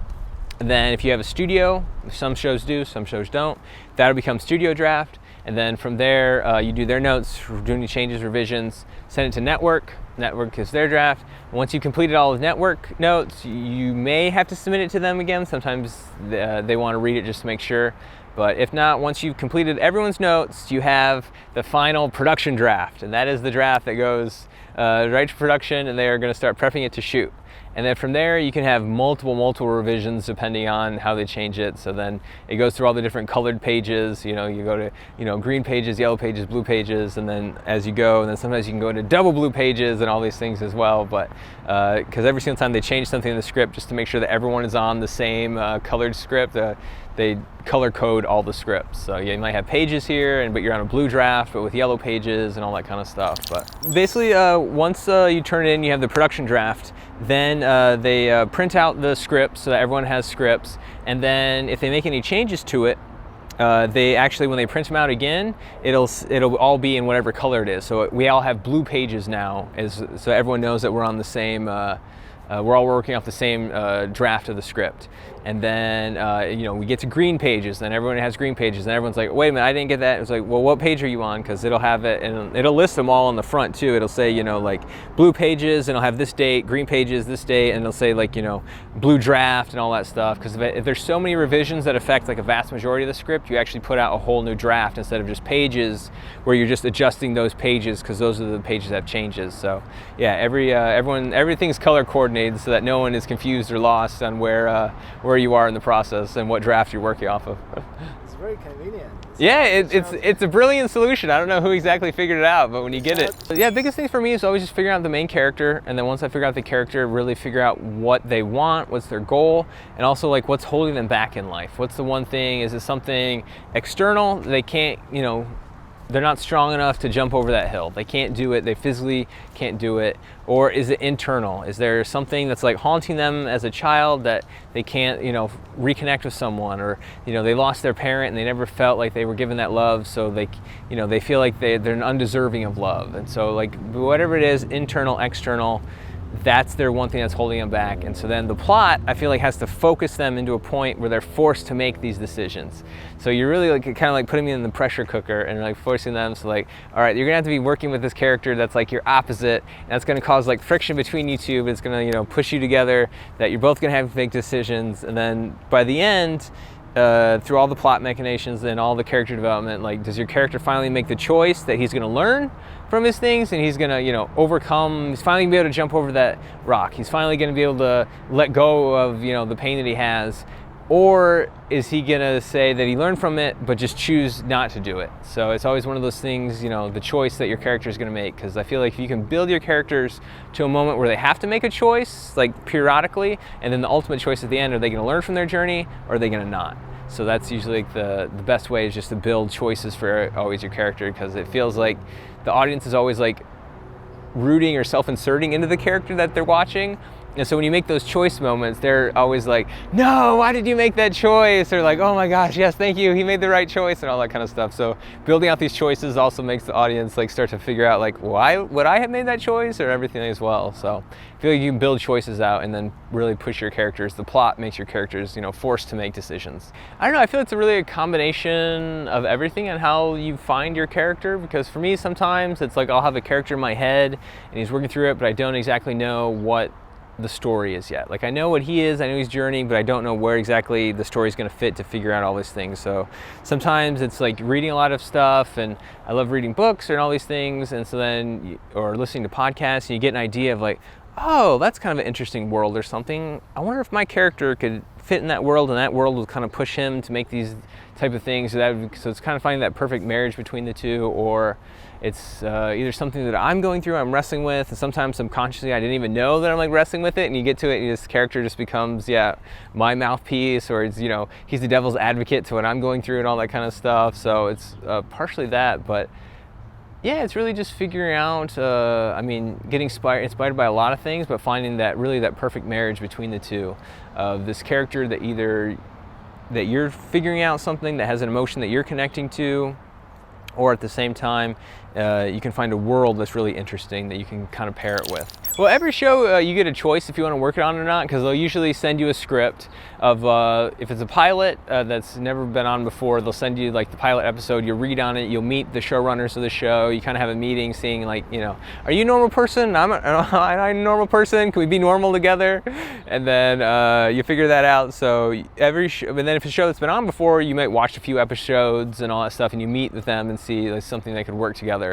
And then if you have a studio, some shows do, some shows don't, that'll become studio draft. And then from there, you do their notes, do any changes, revisions, send it to network. Network is their draft. Once you've completed all of network notes, you may have to submit it to them again. Sometimes they want to read it just to make sure. But if not, once you've completed everyone's notes, you have the final production draft. And that is the draft that goes right to production, and they are going to start prepping it to shoot. And then from there, you can have multiple revisions depending on how they change it. So then it goes through all the different colored pages. You go to, green pages, yellow pages, blue pages, and then as you go, and then sometimes you can go into double blue pages and all these things as well. But because every single time they change something in the script, just to make sure that everyone is on the same colored script, they color code all the scripts. So yeah, you might have pages here, but you're on a blue draft, but with yellow pages and all that kind of stuff. But basically, once you turn it in, you have the production draft. Then they print out the scripts so that everyone has scripts. And then if they make any changes to it, they actually, when they print them out again, it'll all be in whatever color it is. So we all have blue pages now, so everyone knows that we're on the same. We're all working off the same draft of the script. And then, we get to green pages, then everyone has green pages, and everyone's like, wait a minute, I didn't get that. It's like, well, what page are you on? Because it'll have it, and it'll list them all on the front too. It'll say, like blue pages, and it'll have this date, green pages, this date, and it'll say like, blue draft and all that stuff. Because if there's so many revisions that affect like a vast majority of the script, you actually put out a whole new draft instead of just pages where you're just adjusting those pages because those are the pages that have changes. So yeah, everything's color coordinated so that no one is confused or lost on where you are in the process and what draft you're working off of. It's very convenient. It's a brilliant solution. I don't know who exactly figured it out, but when you get it. Yeah, biggest thing for me is always just figuring out the main character, and then once I figure out the character, really figure out what they want, what's their goal, and also like what's holding them back in life. What's the one thing? Is it something external they can't, they're not strong enough to jump over that hill. They can't do it. They physically can't do it. Or is it internal? Is there something that's like haunting them as a child that they can't, reconnect with someone? Or, they lost their parent and they never felt like they were given that love. So they feel like they're undeserving of love. And so like whatever it is, internal, external, that's their one thing that's holding them back. And so then the plot, I feel like, has to focus them into a point where they're forced to make these decisions. So you're really like kind of like putting them in the pressure cooker and like forcing them to like, all right, you're gonna have to be working with this character that's like your opposite, and that's gonna cause like friction between you two, but it's gonna push you together, that you're both gonna have to make decisions. And then by the end, through all the plot machinations and all the character development, like, does your character finally make the choice that he's gonna learn from his things and he's gonna, overcome, he's finally gonna be able to jump over that rock, he's finally gonna be able to let go of, the pain that he has? Or is he gonna say that he learned from it, but just choose not to do it? So it's always one of those things, the choice that your character is gonna make. Because I feel like if you can build your characters to a moment where they have to make a choice, like periodically, and then the ultimate choice at the end, are they gonna learn from their journey or are they gonna not? So that's usually like the best way, is just to build choices for always your character, because it feels like the audience is always like rooting or self-inserting into the character that they're watching. And so when you make those choice moments, they're always like, no, why did you make that choice? Or like, oh my gosh, yes, thank you, he made the right choice, and all that kind of stuff. So building out these choices also makes the audience like start to figure out like, why would I have made that choice, or everything as well. So I feel like you can build choices out and then really push your characters. The plot makes your characters, forced to make decisions. I don't know, I feel it's really a combination of everything and how you find your character, because for me, sometimes it's like I'll have a character in my head and he's working through it, but I don't exactly know what the story is yet. Like, I know what he is, I know he's journeying, but I don't know where exactly the story is going to fit to figure out all these things. So sometimes it's like reading a lot of stuff, and I love reading books and all these things, and so then, or listening to podcasts, and you get an idea of like, oh, that's kind of an interesting world or something. I wonder if my character could fit in that world, and that world will kind of push him to make these type of things. So it's kind of finding that perfect marriage between the two, or it's either something that I'm going through, I'm wrestling with, and sometimes subconsciously I didn't even know that I'm like wrestling with it, and you get to it and this character just becomes, my mouthpiece, or it's, he's the devil's advocate to what I'm going through and all that kind of stuff. So it's partially that, but yeah, it's really just figuring out, getting inspired by a lot of things, but finding that perfect marriage between the two, of this character that you're figuring out something that has an emotion that you're connecting to, or at the same time, you can find a world that's really interesting that you can kind of pair it with. Well, every show you get a choice if you want to work it on or not, because they'll usually send you a script of, if it's a pilot that's never been on before, they'll send you like the pilot episode, you'll read on it, you'll meet the showrunners of the show, you kind of have a meeting seeing like, are you a normal person? I'm a normal person, can we be normal together? And then you figure that out. So and then if it's a show that's been on before, you might watch a few episodes and all that stuff, and you meet with them and see like something that could work together.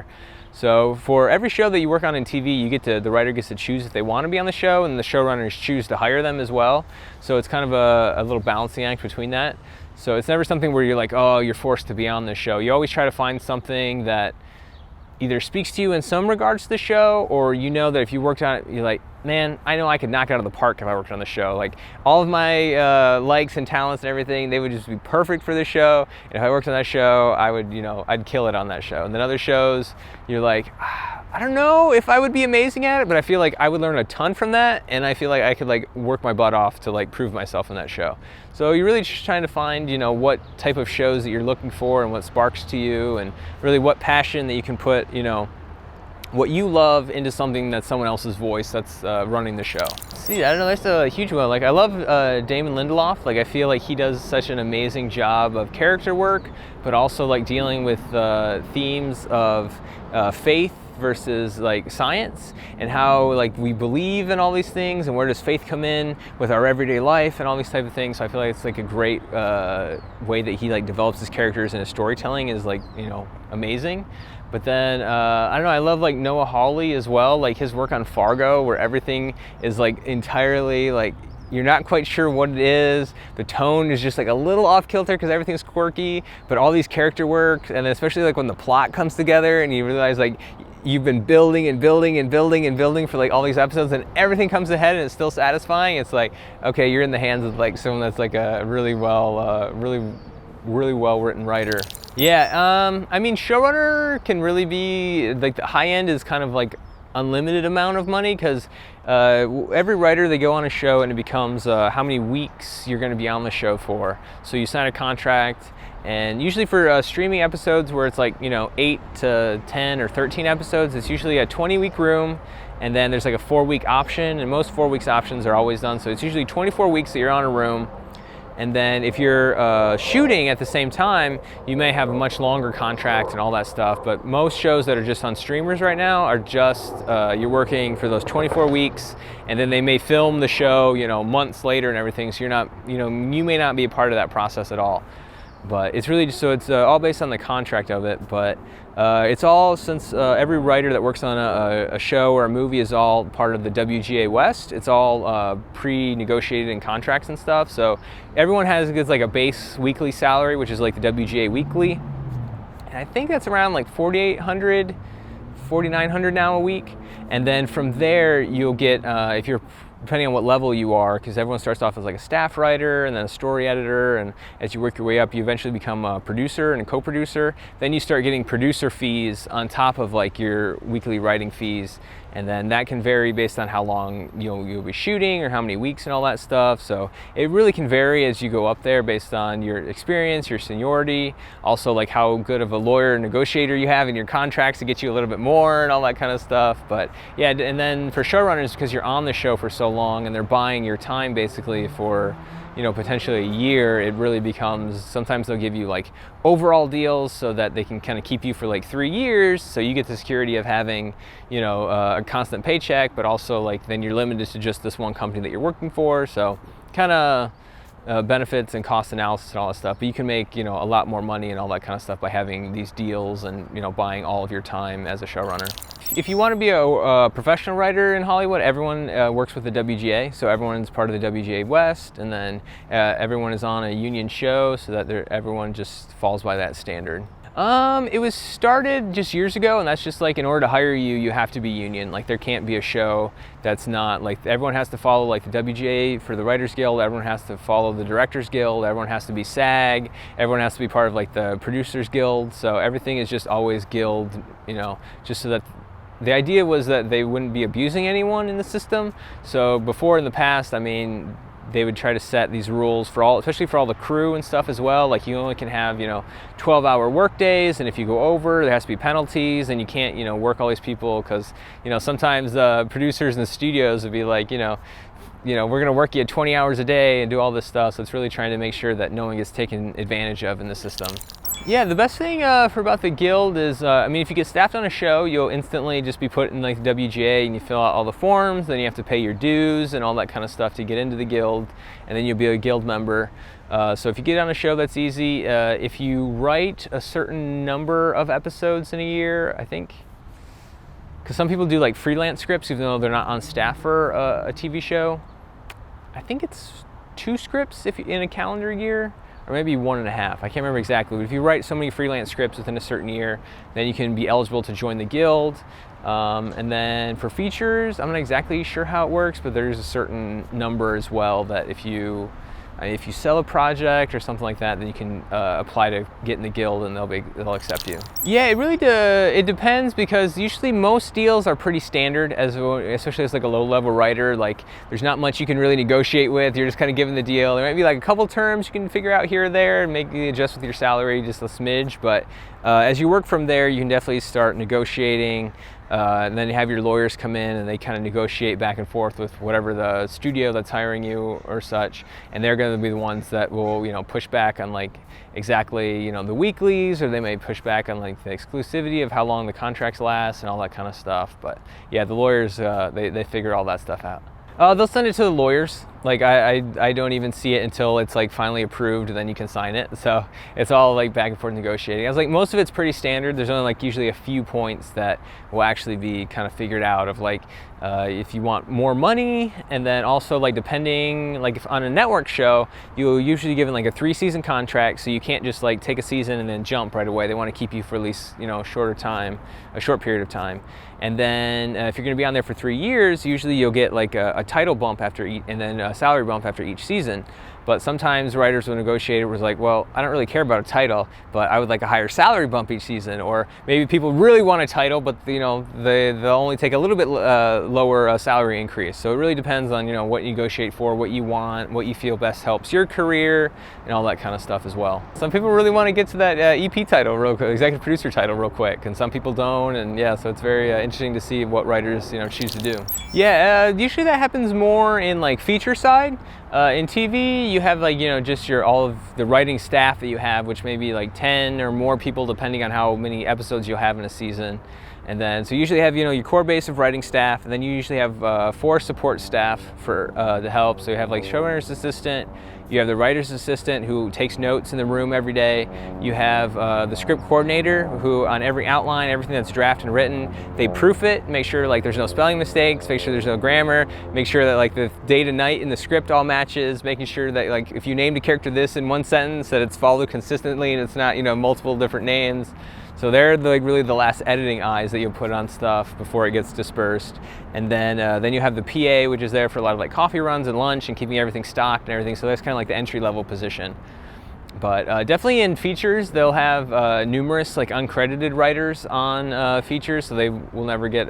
So for every show that you work on in TV, the writer gets to choose if they want to be on the show, and the showrunners choose to hire them as well. So it's kind of a little balancing act between that. So it's never something where you're like, oh, you're forced to be on the show. You always try to find something that either speaks to you in some regards to the show, or that if you worked on it, you're like, man, I know I could knock it out of the park if I worked on the show. Like all of my likes and talents and everything, they would just be perfect for the show. And if I worked on that show, I would, I'd kill it on that show. And then other shows, you're like, I don't know if I would be amazing at it, but I feel like I would learn a ton from that, and I feel like I could like work my butt off to like prove myself in that show. So you're really just trying to find, what type of shows that you're looking for and what sparks to you, and really what passion that you can put, what you love into something that's someone else's voice that's running the show. See, I don't know, that's a huge one. Like I love Damon Lindelof. Like I feel like he does such an amazing job of character work, but also like dealing with themes of faith versus like science, and how like we believe in all these things, and where does faith come in with our everyday life and all these type of things. So I feel like it's like a great way that he like develops his characters, and his storytelling is like amazing. But then I don't know, I love like Noah Hawley as well, like his work on Fargo, where everything is like entirely like you're not quite sure what it is. The tone is just like a little off kilter because everything's quirky, but all these character work, and especially like when the plot comes together and you realize like you've been building and building and building and building for like all these episodes, and everything comes ahead and it's still satisfying. It's like, okay, you're in the hands of like someone that's like a really well written writer. Yeah, I mean, showrunner can really be like the high end is kind of like unlimited amount of money, because every writer, they go on a show and it becomes how many weeks you're going to be on the show for. So you sign a contract, and usually for streaming episodes where it's like 8 to 10 or 13 episodes, it's usually a 20-week room, and then there's like a 4-week option, and most 4 weeks options are always done. So it's usually 24 weeks that you're on a room. And then if you're shooting at the same time, you may have a much longer contract and all that stuff. But most shows that are just on streamers right now are just, you're working for those 24 weeks, and then they may film the show, months later and everything. So you're not, you may not be a part of that process at all. But it's really just, so it's all based on the contract of it. But it's all, since every writer that works on a show or a movie is all part of the WGA West, it's all pre-negotiated in contracts and stuff. So everyone gets like a base weekly salary, which is like the WGA weekly. And I think that's around like $4,800, $4,900 now a week. And then from there, you'll get, if you're, depending on what level you are, because everyone starts off as like a staff writer and then a story editor, and as you work your way up, you eventually become a producer and a co-producer. Then you start getting producer fees on top of like your weekly writing fees, and then that can vary based on how long you'll be shooting or how many weeks and all that stuff. So it really can vary as you go up there based on your experience, your seniority, also like how good of a lawyer or negotiator you have in your contracts to get you a little bit more and all that kind of stuff. But yeah, and then for showrunners, because you're on the show for so long and they're buying your time basically for potentially a year, it really becomes, sometimes they'll give you like overall deals so that they can kind of keep you for like 3 years, so you get the security of having a constant paycheck, but also like then you're limited to just this one company that you're working for. So kind of benefits and cost analysis and all that stuff, but you can make a lot more money and all that kind of stuff by having these deals and buying all of your time as a showrunner. If you want to be a professional writer in Hollywood, everyone works with the WGA, so everyone's part of the WGA West, and then everyone is on a union show, so that everyone just falls by that standard. It was started just years ago, and that's just like, in order to hire you, you have to be union. Like there can't be a show that's not, like everyone has to follow like the WGA for the Writers Guild, everyone has to follow the Directors Guild, everyone has to be SAG, everyone has to be part of like the Producers Guild, so everything is just always guild, just so that the idea was that they wouldn't be abusing anyone in the system. So before, in the past, I mean, they would try to set these rules for all, especially for all the crew and stuff as well. Like you only can have 12-hour work days, and if you go over, there has to be penalties, and you can't work all these people, because sometimes the producers in the studios would be like we're going to work you 20 hours a day and do all this stuff. So it's really trying to make sure that no one gets taken advantage of in the system. Yeah, the best thing about the guild is, I mean, if you get staffed on a show, you'll instantly just be put in like the WGA, and you fill out all the forms, then you have to pay your dues and all that kind of stuff to get into the guild, and then you'll be a guild member. So if you get on a show, that's easy. If you write a certain number of episodes in a year, I think, because some people do like freelance scripts even though they're not on staff for a TV show. I think it's 2 scripts in a calendar year. or maybe 1.5. I can't remember exactly, but if you write so many freelance scripts within a certain year, then you can be eligible to join the guild. And then for features, I'm not exactly sure how it works, but there's a certain number as well that if you sell a project or something like that, then you can apply to get in the guild, and they'll accept you. Yeah, it really it depends, because usually most deals are pretty standard, especially as like a low-level writer. Like there's not much you can really negotiate with. You're just kind of given the deal. There might be like a couple terms you can figure out here or there and maybe adjust with your salary just a smidge. But as you work from there, you can definitely start negotiating. And then you have your lawyers come in and they kind of negotiate back and forth with whatever the studio that's hiring you or such, and they're going to be the ones that will, push back on like exactly, the weeklies, or they may push back on like the exclusivity of how long the contracts last and all that kind of stuff. But yeah, the lawyers, they figure all that stuff out. They'll send it to the lawyers. Like I don't even see it until it's like finally approved, and then you can sign it. So it's all like back and forth negotiating. I was like, most of it's pretty standard. There's only like usually a few points that will actually be kind of figured out of like if you want more money, and then also like depending, like if on a network show, you'll usually given like a 3-season contract, so you can't just like take a season and then jump right away. They want to keep you for at least a short period of time. And then if you're going to be on there for 3 years, usually you'll get like a title bump after each, and then a salary bump after each season. But sometimes writers will negotiate it was like, well, I don't really care about a title, but I would like a higher salary bump each season. Or maybe people really want a title, but they'll only take a little bit lower salary increase. So it really depends on what you negotiate for, what you want, what you feel best helps your career, and all that kind of stuff as well. Some people really want to get to that EP title real quick, executive producer title real quick, and some people don't. And yeah, so it's very interesting to see what writers choose to do. Yeah, usually that happens more in like feature side. In TV, you have like, just all of the writing staff that you have, which may be like 10 or more people depending on how many episodes you'll have in a season. And then, so you usually have, your core base of writing staff, and then you usually have 4 support staff for the help. So you have like showrunner's assistant, you have the writer's assistant who takes notes in the room every day. You have the script coordinator who on every outline, everything that's drafted and written, they proof it, make sure like there's no spelling mistakes, make sure there's no grammar, make sure that like the day to night in the script all matches, making sure that like if you named a character this in one sentence, that it's followed consistently and it's not, multiple different names. So they're like really the last editing eyes that you'll put on stuff before it gets dispersed. And then you have the PA, which is there for a lot of like coffee runs and lunch and keeping everything stocked and everything. So that's kind of like the entry level position. But definitely in features, they'll have numerous like uncredited writers on features, so they will never get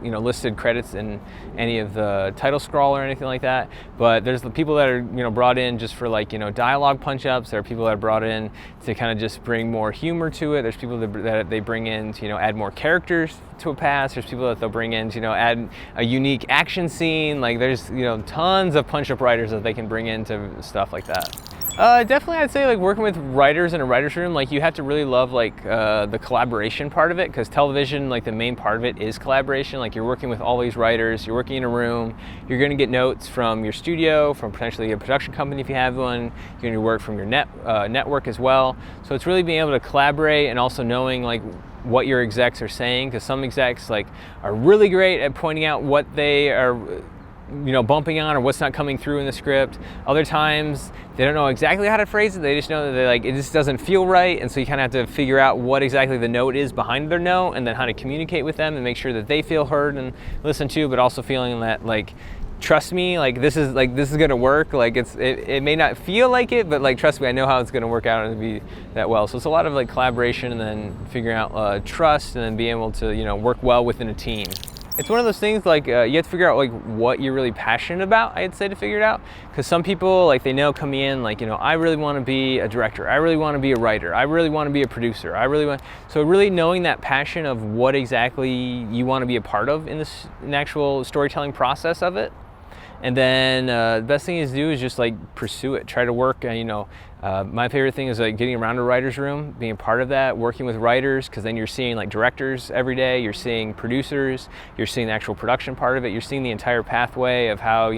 listed credits in any of the title scroll or anything like that. But there's the people that are brought in just for like dialogue punch-ups. There are people that are brought in to kind of just bring more humor to it. There's people that they bring in to add more characters to a pass. There's people that they'll bring in to add a unique action scene. Like there's tons of punch-up writers that they can bring into stuff like that. Definitely, I'd say like working with writers in a writer's room, like you have to really love like the collaboration part of it, because television, like the main part of it is collaboration. Like you're working with all these writers, you're working in a room, you're going to get notes from your studio, from potentially a production company if you have one, you're going to work from your network as well. So it's really being able to collaborate and also knowing like what your execs are saying, because some execs like are really great at pointing out what they are bumping on or what's not coming through in the script. Other times they don't know exactly how to phrase it. They just know that it just doesn't feel right, and so you kind of have to figure out what exactly the note is behind their note, and then how to communicate with them and make sure that they feel heard and listened to, but also feeling that like, trust me, like this is gonna work. Like it may not feel like it, but like trust me, I know how it's gonna work out and be that well. So it's a lot of like collaboration, and then figuring out trust, and then being able to work well within a team. It's one of those things like you have to figure out like what you're really passionate about, I'd say, to figure it out. Because some people like they know coming in like I really want to be a director, I really want to be a writer, I really want to be a producer, so really knowing that passion of what exactly you want to be a part of in the actual storytelling process of it. And then the best thing to do is just like pursue it, try to work. My favorite thing is like getting around a writer's room, being a part of that, working with writers, because then you're seeing like directors every day, you're seeing producers, you're seeing the actual production part of it, you're seeing the entire pathway of how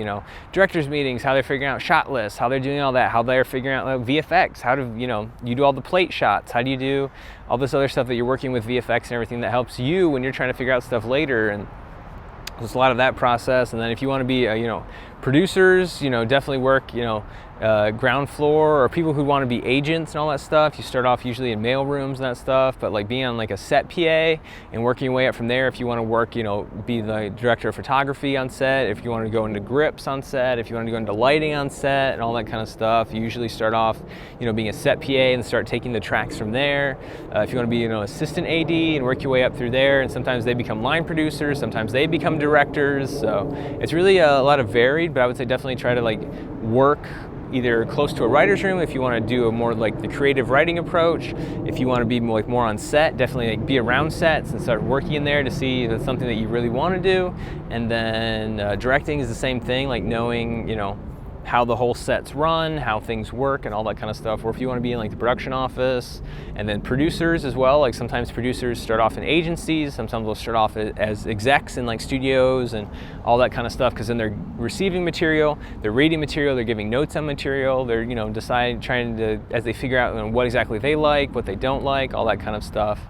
directors meetings, how they're figuring out shot lists, how they're doing all that, how they're figuring out like, VFX, how do you do all the plate shots, how do you do all this other stuff that you're working with VFX and everything that helps you when you're trying to figure out stuff later. And there's a lot of that process. And then if you want to be Producers, definitely work, ground floor, or people who want to be agents and all that stuff. You start off usually in mail rooms and that stuff, but like being on like a set PA and working your way up from there. If you want to work, be the director of photography on set, if you want to go into grips on set, if you want to go into lighting on set and all that kind of stuff, you usually start off, being a set PA and start taking the tracks from there. If you want to be, assistant AD and work your way up through there, and sometimes they become line producers, sometimes they become directors. So it's really a lot of varied, but I would say definitely try to like work either close to a writer's room if you want to do a more like the creative writing approach. If you want to be more on set, definitely like be around sets and start working in there to see if it's something that you really want to do. And then directing is the same thing, like knowing, how the whole set's run, how things work and all that kind of stuff. Or if you want to be in like the production office. And then producers as well, like sometimes producers start off in agencies, sometimes they'll start off as execs in like studios and all that kind of stuff, because then they're receiving material, they're reading material, they're giving notes on material, they're trying to, as they figure out what exactly they like, what they don't like, all that kind of stuff.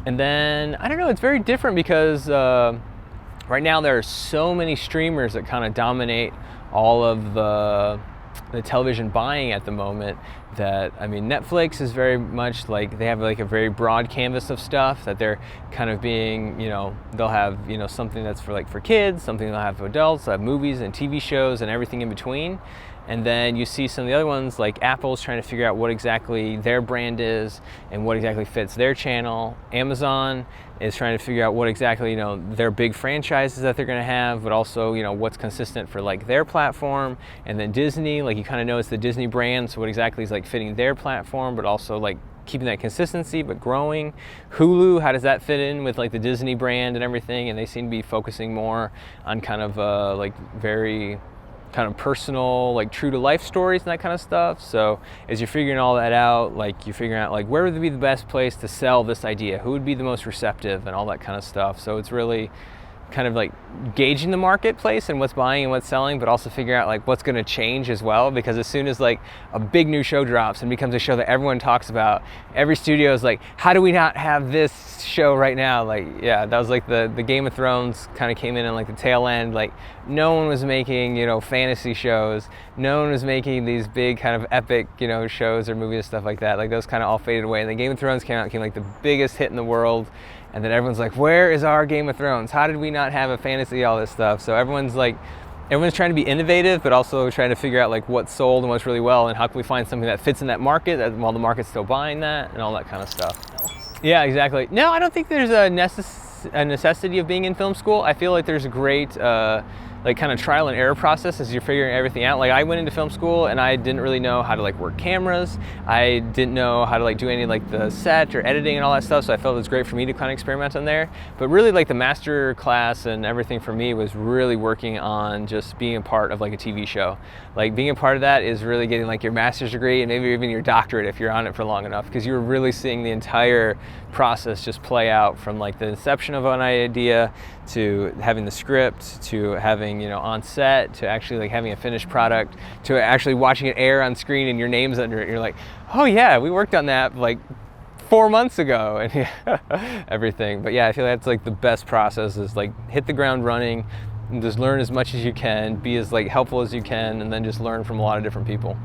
And then I don't know, it's very different because right now there are so many streamers that kind of dominate all of the television buying at the moment, that Netflix is very much like they have like a very broad canvas of stuff that they're kind of being, they'll have something that's for kids, something they'll have for adults, they'll have movies and TV shows and everything in between. And then you see some of the other ones, like Apple's trying to figure out what exactly their brand is and what exactly fits their channel. Amazon is trying to figure out what exactly, their big franchises that they're going to have, but also, what's consistent for like their platform. And then Disney, like you kind of know it's the Disney brand, so what exactly is like fitting their platform, but also like keeping that consistency but growing. Hulu, how does that fit in with like the Disney brand and everything? And they seem to be focusing more on kind of like very kind of personal, like true to life stories and that kind of stuff. So as you're figuring all that out, like you're figuring out like where would be the best place to sell this idea, who would be the most receptive and all that kind of stuff. So it's really kind of like gauging the marketplace and what's buying and what's selling, but also figure out like what's going to change as well, because as soon as like a big new show drops and becomes a show that everyone talks about, every studio is like, how do we not have this show right now? Like, yeah, that was like the Game of Thrones kind of came in like the tail end. Like no one was making fantasy shows, no one was making these big kind of epic shows or movies and stuff like that. Like those kind of all faded away, and then Game of Thrones came like the biggest hit in the world. And then everyone's like, where is our Game of Thrones? How did we not have a fantasy, all this stuff? So everyone's trying to be innovative, but also trying to figure out like what's sold and what's really well, and how can we find something that fits in that market while the market's still buying that and all that kind of stuff. Yeah, exactly. No, I don't think there's a necessity of being in film school. I feel like there's a great like kind of trial and error process as you're figuring everything out. Like I went into film school and I didn't really know how to like work cameras. I didn't know how to like do any like the set or editing and all that stuff. So I felt it was great for me to kind of experiment on there. But really like the master class and everything for me was really working on just being a part of like a TV show. Like being a part of that is really getting like your master's degree and maybe even your doctorate if you're on it for long enough, because you're really seeing the entire process just play out from like the inception of an idea to having the script to having on set to actually like having a finished product to actually watching it air on screen and your name's under it. You're like, oh yeah, we worked on that like 4 months ago and everything. But yeah, I feel that's like the best process is like hit the ground running and just learn as much as you can, be as like helpful as you can, and then just learn from a lot of different people.